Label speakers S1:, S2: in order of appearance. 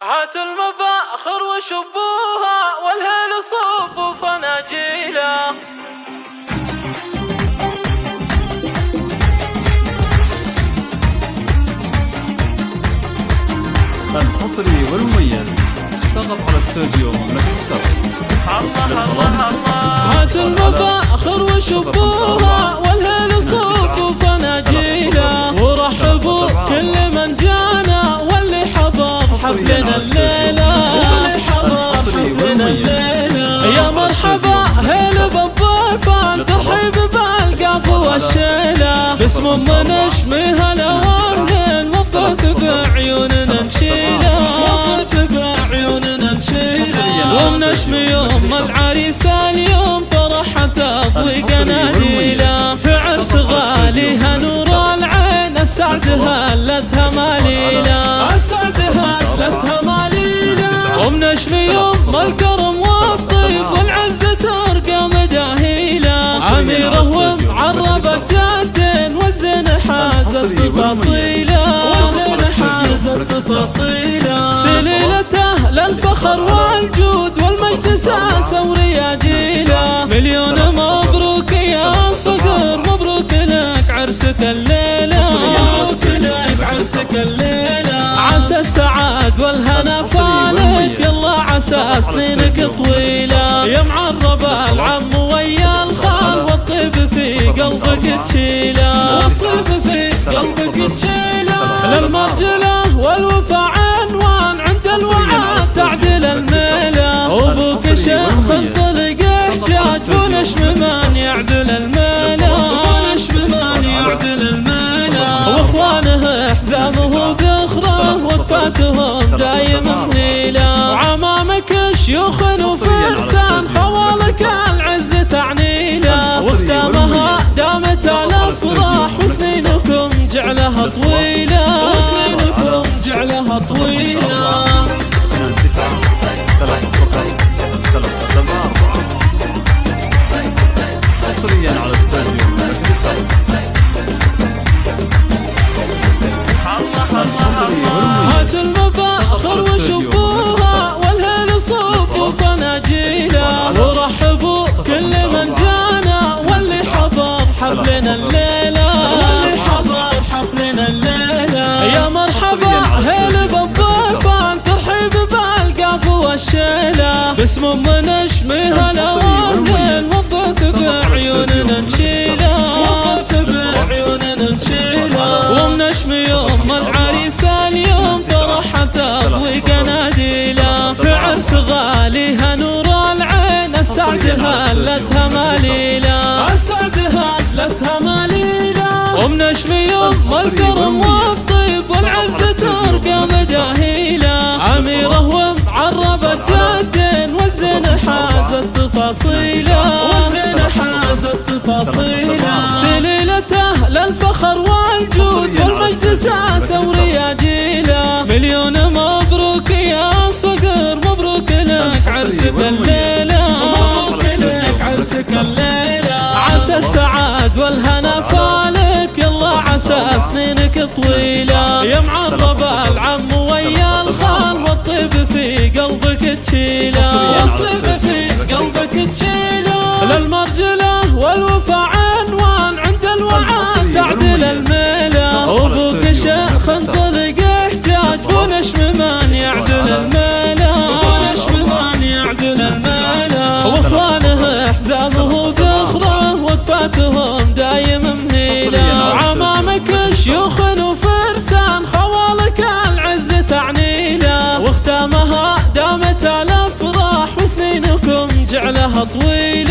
S1: هاتوا المباخر وشبوها والهيل صوف فناجيله.
S2: الحصري والمميز فقط على استوديو مملكة
S1: الله الله الله. هاتوا المباخر وشبوها والهيل صوف فناجيله، ورحبوا كل من جانا واللي حضر حفلنا الليلة، واللي حضر حفلنا الليلة. يا مرحبا هيل بالضيفان ترحيب بالقاف والشيلة، باسم نشمي هلا والهيل والضيف بعيوننا نشيله، والضيف بعيوننا نشيله. ونشمي يوم العريس اليوم فرحة تضوي قناديله، في عرس غاليها نور العين السعد هلتها ماليله، السعد هلتها ماليله. ومنشمي يوم الكرم والطيب والعز ترقى مداهيله، أميره ومعربة جدين والزين حازت تفاصيله، والزين حازت تفاصيله. سليلته للفخر والجود والمجد ساسة ورياجيله، مليون مبروك يا صقر، مبروك لك عرسك الليلة، مبروك لك عرسك الليلة. عسى السعاد والهنا فالك، يلا عسى سنينك طويلة، يا معرب العم ويا الخال والطيب في قلبك تشيله، والطيب في قلبك تشيله. للمرجلة والوفا عنوان عند الوعد تعدل الميلة، وابوك شيخ انطلق احتاج ونشم من يعدل الميلة، ونشم من يعدل الميلة. واخوانه احزامه ذخره وقفاتهم دايم منيله، وعمامك شيوخ وفرسان خوالك العز تعنيله، واختامها دامت الافراح وسنينكم جعلها طويله، وسنينكم جعلها طويله.
S2: 9 3 0 3 7 4 حصريا على استوديو مملكة
S1: هاتوا المباخر وشبوها والهيل صوف فناجيله، ورحبوا كل من جانا واللي حضر حفلنا الليلة، واللي حضر حفلنا الليلة. يا مرحبا هيل بالضيفان ترحيب بالقاف والشيلة، باسم نشمي هلا والهيل والضيف بعيوننا نشيله، والضيف بعيوننا نشيله. ومنشمي يوم العريس اليوم فرحة تضوي قناديله، في عرس غاليها نور العين السعد هلتها ماليله، السعد هلتها ماليله. ومنشمي يوم الكرم والطيب والعز ترقى مداهيله، أميره ومعربة جدين والزين حازت تفاصيله، والزين حازت تفاصيله. سليلته للفخر والجود والمجد ساسة ورياجيله، مليون مبروك يا صقر، مبروك لك عرسك الليلة، مبروك لك عرسك الليلة. عسى السعاد والهنا فالك، يلا عسى سنينك طويلة، يا معرب العم ويا الخال والطيب في قلبك تشيله، والطيب في قلبك تشيله. للمرجلة والوفا عنوان عند الوعد تعدل الميلة، وابوك شيخ انطلق احتاج ونشم من يعدل الميلة، ونشم من يعدل الميلة. واخوانه احزامه ذخره وقفاتهم دايم منيله، وعمامك شيوخ وفرسان خوالك العز تعنيله، واختامها دامت الافراح وسنينكم جعلها طويله.